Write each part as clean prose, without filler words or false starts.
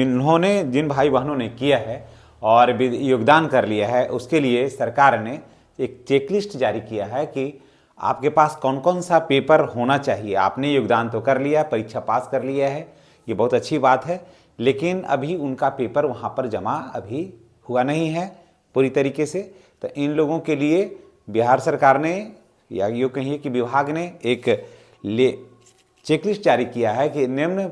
इन्होंने जिन भाई बहनों ने किया है और योगदान कर लिया है, उसके लिए सरकार ने एक चेकलिस्ट जारी किया है कि आपके पास कौन कौन सा पेपर होना चाहिए। आपने योगदान तो कर लिया, परीक्षा पास कर लिया है, ये बहुत अच्छी बात है, लेकिन अभी उनका पेपर वहाँ पर जमा अभी हुआ नहीं है पूरी तरीके से। तो इन लोगों के लिए बिहार सरकार ने, या यूँ कहिए कि विभाग ने एक चेकलिस्ट जारी किया है कि निम्न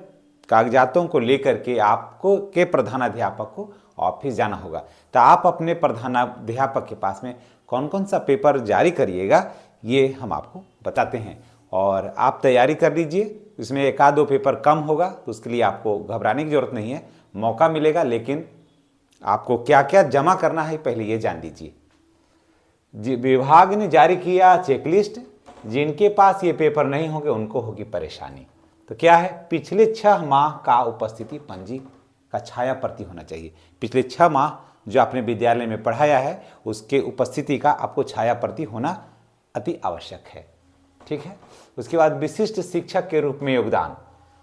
कागजातों को लेकर के आपको के प्रधानाध्यापक को ऑफिस जाना होगा। तो आप अपने प्रधानाध्यापक के पास में कौन कौन सा पेपर जारी करिएगा, ये हम आपको बताते हैं और आप तैयारी कर लीजिए। इसमें एक आध दो पेपर कम होगा तो उसके लिए आपको घबराने की ज़रूरत नहीं है, मौका मिलेगा, लेकिन आपको क्या क्या जमा करना है पहले ये जान लीजिए। विभाग ने जारी किया चेकलिस्ट, जिनके पास ये पेपर नहीं होंगे उनको होगी परेशानी। तो क्या है, पिछले 6 माह का उपस्थिति पंजी का छाया प्रति होना चाहिए। पिछले 6 माह जो आपने विद्यालय में पढ़ाया है उसके उपस्थिति का आपको छाया प्रति होना अति आवश्यक है, ठीक है। उसके बाद विशिष्ट शिक्षक के रूप में योगदान,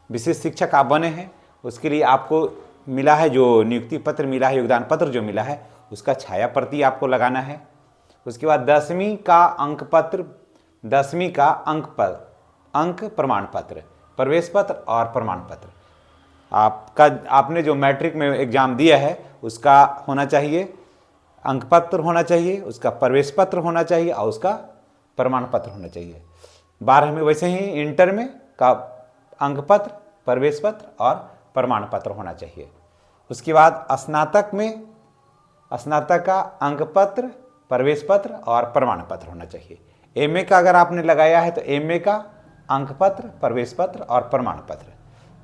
विशिष्ट शिक्षक आप बने हैं, उसके लिए आपको मिला है जो नियुक्ति पत्र मिला है, योगदान पत्र जो मिला है उसका छाया प्रति आपको लगाना है। उसके बाद 10वीं का अंक पत्र, 10वीं का अंक प्रमाण पत्र, प्रवेश पत्र और प्रमाण पत्र आपका, आपने जो मैट्रिक में एग्जाम दिया है उसका होना चाहिए, अंक पत्र होना चाहिए, उसका प्रवेश पत्र होना चाहिए और उसका प्रमाण पत्र होना चाहिए। 12 में वैसे ही इंटर में का अंक पत्र, प्रवेश पत्र और प्रमाण पत्र होना चाहिए। उसके बाद स्नातक में, स्नातक का अंक पत्र, प्रवेश पत्र और प्रमाण पत्र होना चाहिए। एमए का अगर आपने लगाया है तो एमए का अंक पत्र, प्रवेश पत्र और प्रमाण पत्र।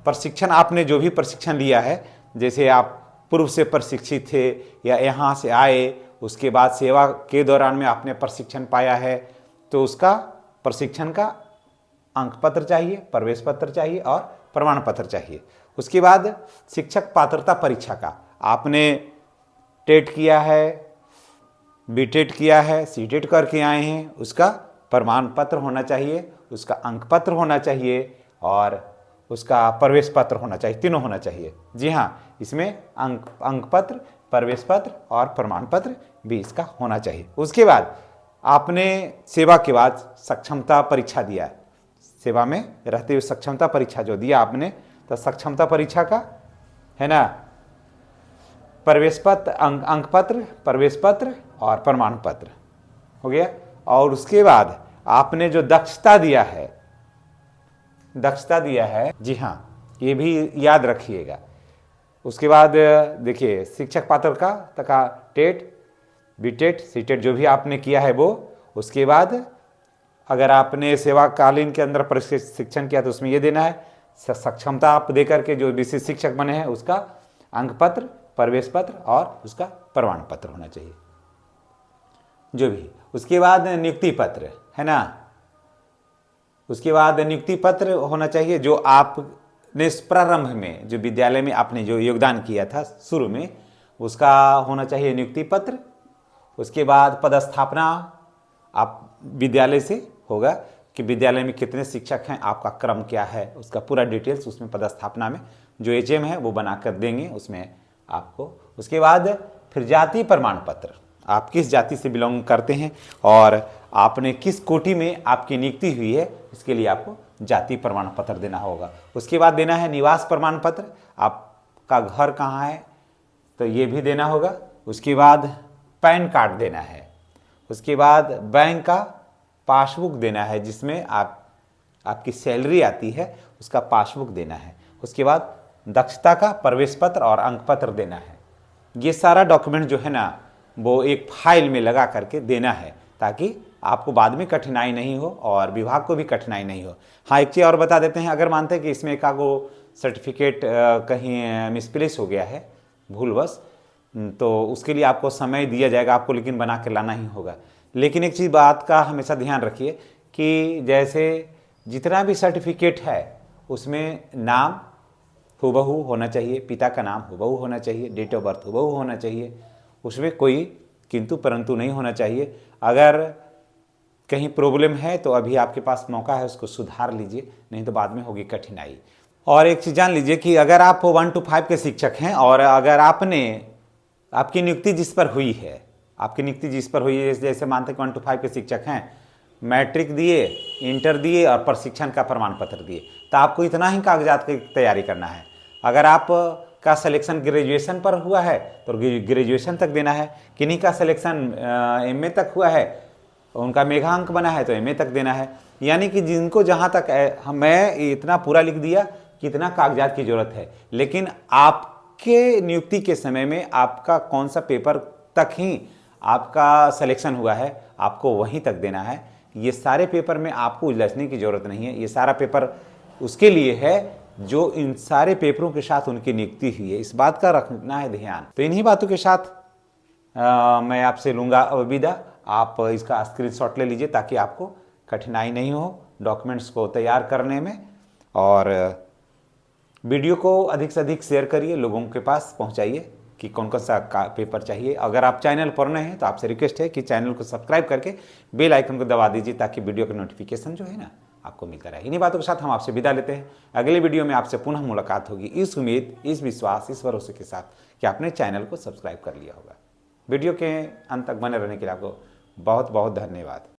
प्रशिक्षण, आपने जो भी प्रशिक्षण लिया है, जैसे आप पूर्व से प्रशिक्षित थे या यहाँ से आए, उसके बाद सेवा के दौरान में आपने प्रशिक्षण पाया है, तो उसका प्रशिक्षण का अंक पत्र चाहिए, प्रवेश पत्र चाहिए और प्रमाण पत्र चाहिए। उसके बाद शिक्षक पात्रता परीक्षा का, आपने टेट किया है, बीटेट किया है, सीटेट करके आए हैं, उसका प्रमाण पत्र होना चाहिए, उसका अंक पत्र होना चाहिए और उसका प्रवेश पत्र होना चाहिए, तीनों होना चाहिए। जी हाँ, इसमें अंक पत्र, प्रवेश पत्र और प्रमाण पत्र भी इसका होना चाहिए। उसके बाद आपने सेवा के बाद सक्षमता परीक्षा दिया, सेवा में रहते हुए सक्षमता परीक्षा जो दिया आपने, तो सक्षमता परीक्षा का है ना, प्रवेश पत्र, अंक पत्र, प्रवेश पत्र और प्रमाण पत्र हो गया। और उसके बाद आपने जो दक्षता दिया है, दक्षता दिया है, जी हाँ, ये भी याद रखिएगा। उसके बाद देखिए, शिक्षक पात्र का तथा टेट, बीटेट, सीटेट जो भी आपने किया है वो, उसके बाद अगर आपने सेवाकालीन के अंदर प्रशिक्षण किया तो उसमें ये देना है, सक्षमता आप दे करके जो विशिष्ट शिक्षक बने हैं उसका अंक पत्र, प्रवेश पत्र और उसका प्रमाण पत्र होना चाहिए जो भी। उसके बाद नियुक्ति पत्र है ना, उसके बाद नियुक्ति पत्र होना चाहिए जो आपने प्रारंभ में जो विद्यालय में आपने जो योगदान किया था शुरू में, उसका होना चाहिए नियुक्ति पत्र। उसके बाद पदस्थापना आप विद्यालय से होगा कि विद्यालय में कितने शिक्षक हैं, आपका क्रम क्या है, उसका पूरा डिटेल्स उसमें पदस्थापना में जो एचएम है वो बना कर देंगे उसमें आपको। उसके बाद फिर जाति प्रमाण पत्र, आप किस जाति से बिलोंग करते हैं और आपने किस कोटि में आपकी नियुक्ति हुई है, इसके लिए आपको जाति प्रमाण पत्र देना होगा। उसके बाद देना है निवास प्रमाण पत्र, आपका घर कहाँ है तो ये भी देना होगा। उसके बाद पैन कार्ड देना है। उसके बाद बैंक का पासबुक देना है जिसमें आपकी सैलरी आती है, उसका पासबुक देना है। उसके बाद दक्षता का प्रवेश पत्र और अंक पत्र देना है। ये सारा डॉक्यूमेंट जो है ना वो एक फाइल में लगा करके देना है ताकि आपको बाद में कठिनाई नहीं हो और विभाग को भी कठिनाई नहीं हो। हाँ, एक चीज़ और बता देते हैं, अगर मानते हैं कि इसमें एक आगो सर्टिफिकेट कहीं मिसप्लेस हो गया है भूलवश, तो उसके लिए आपको समय दिया जाएगा आपको, लेकिन बना के लाना ही होगा। लेकिन एक चीज़ बात का हमेशा ध्यान रखिए कि जैसे जितना भी सर्टिफिकेट है उसमें नाम हुबहू होना चाहिए, पिता का नाम हुबहू होना चाहिए, डेट ऑफ बर्थ हुबहू होना चाहिए, उसमें कोई किंतु परंतु नहीं होना चाहिए। अगर कहीं प्रॉब्लम है तो अभी आपके पास मौका है उसको सुधार लीजिए, नहीं तो बाद में होगी कठिनाई। और एक चीज़ जान लीजिए कि अगर आप 1 to 5 के शिक्षक हैं और अगर आपकी नियुक्ति जिस पर हुई है, जैसे मानते हैं कि 1 to 5 के शिक्षक हैं, मैट्रिक दिए, इंटर दिए और प्रशिक्षण का प्रमाण पत्र दिए, तो आपको इतना ही कागजात की तैयारी करना है। अगर आप का सिलेक्शन ग्रेजुएशन पर हुआ है तो ग्रेजुएशन तक देना है, किन्हीं का सिलेक्शन एमए तक हुआ है, उनका मेघांक बना है तो एमए तक देना है। यानी कि जिनको जहाँ तक मैं इतना पूरा लिख दिया कि इतना कागजात की जरूरत है, लेकिन आपके नियुक्ति के समय में आपका कौन सा पेपर तक ही आपका सिलेक्शन हुआ है, आपको वहीं तक देना है। ये सारे पेपर में आपको उलझने की जरूरत नहीं है। ये सारा पेपर उसके लिए है जो इन सारे पेपरों के साथ उनकी नियुक्ति हुई है, इस बात का रखना है ध्यान। तो इन्हीं बातों के साथ मैं आपसे लूँगा विदा। आप इसका स्क्रीनशॉट ले लीजिए ताकि आपको कठिनाई नहीं हो डॉक्यूमेंट्स को तैयार करने में, और वीडियो को अधिक से अधिक शेयर करिए, लोगों के पास पहुंचाइए कि कौन कौन सा पेपर चाहिए। अगर आप चैनल पर नए हैं तो आपसे रिक्वेस्ट है कि चैनल को सब्सक्राइब करके बेल आइकन को दबा दीजिए ताकि वीडियो का नोटिफिकेशन जो है ना आपको मिलता रहे। इन्हीं बातों के साथ हम आपसे विदा लेते हैं। अगले वीडियो में आपसे पुनः मुलाकात होगी, इस उम्मीद, इस विश्वास, इस भरोसे के साथ कि आपने चैनल को सब्सक्राइब कर लिया होगा। वीडियो के अंत तक बने रहने के लिए आपको बहुत बहुत धन्यवाद।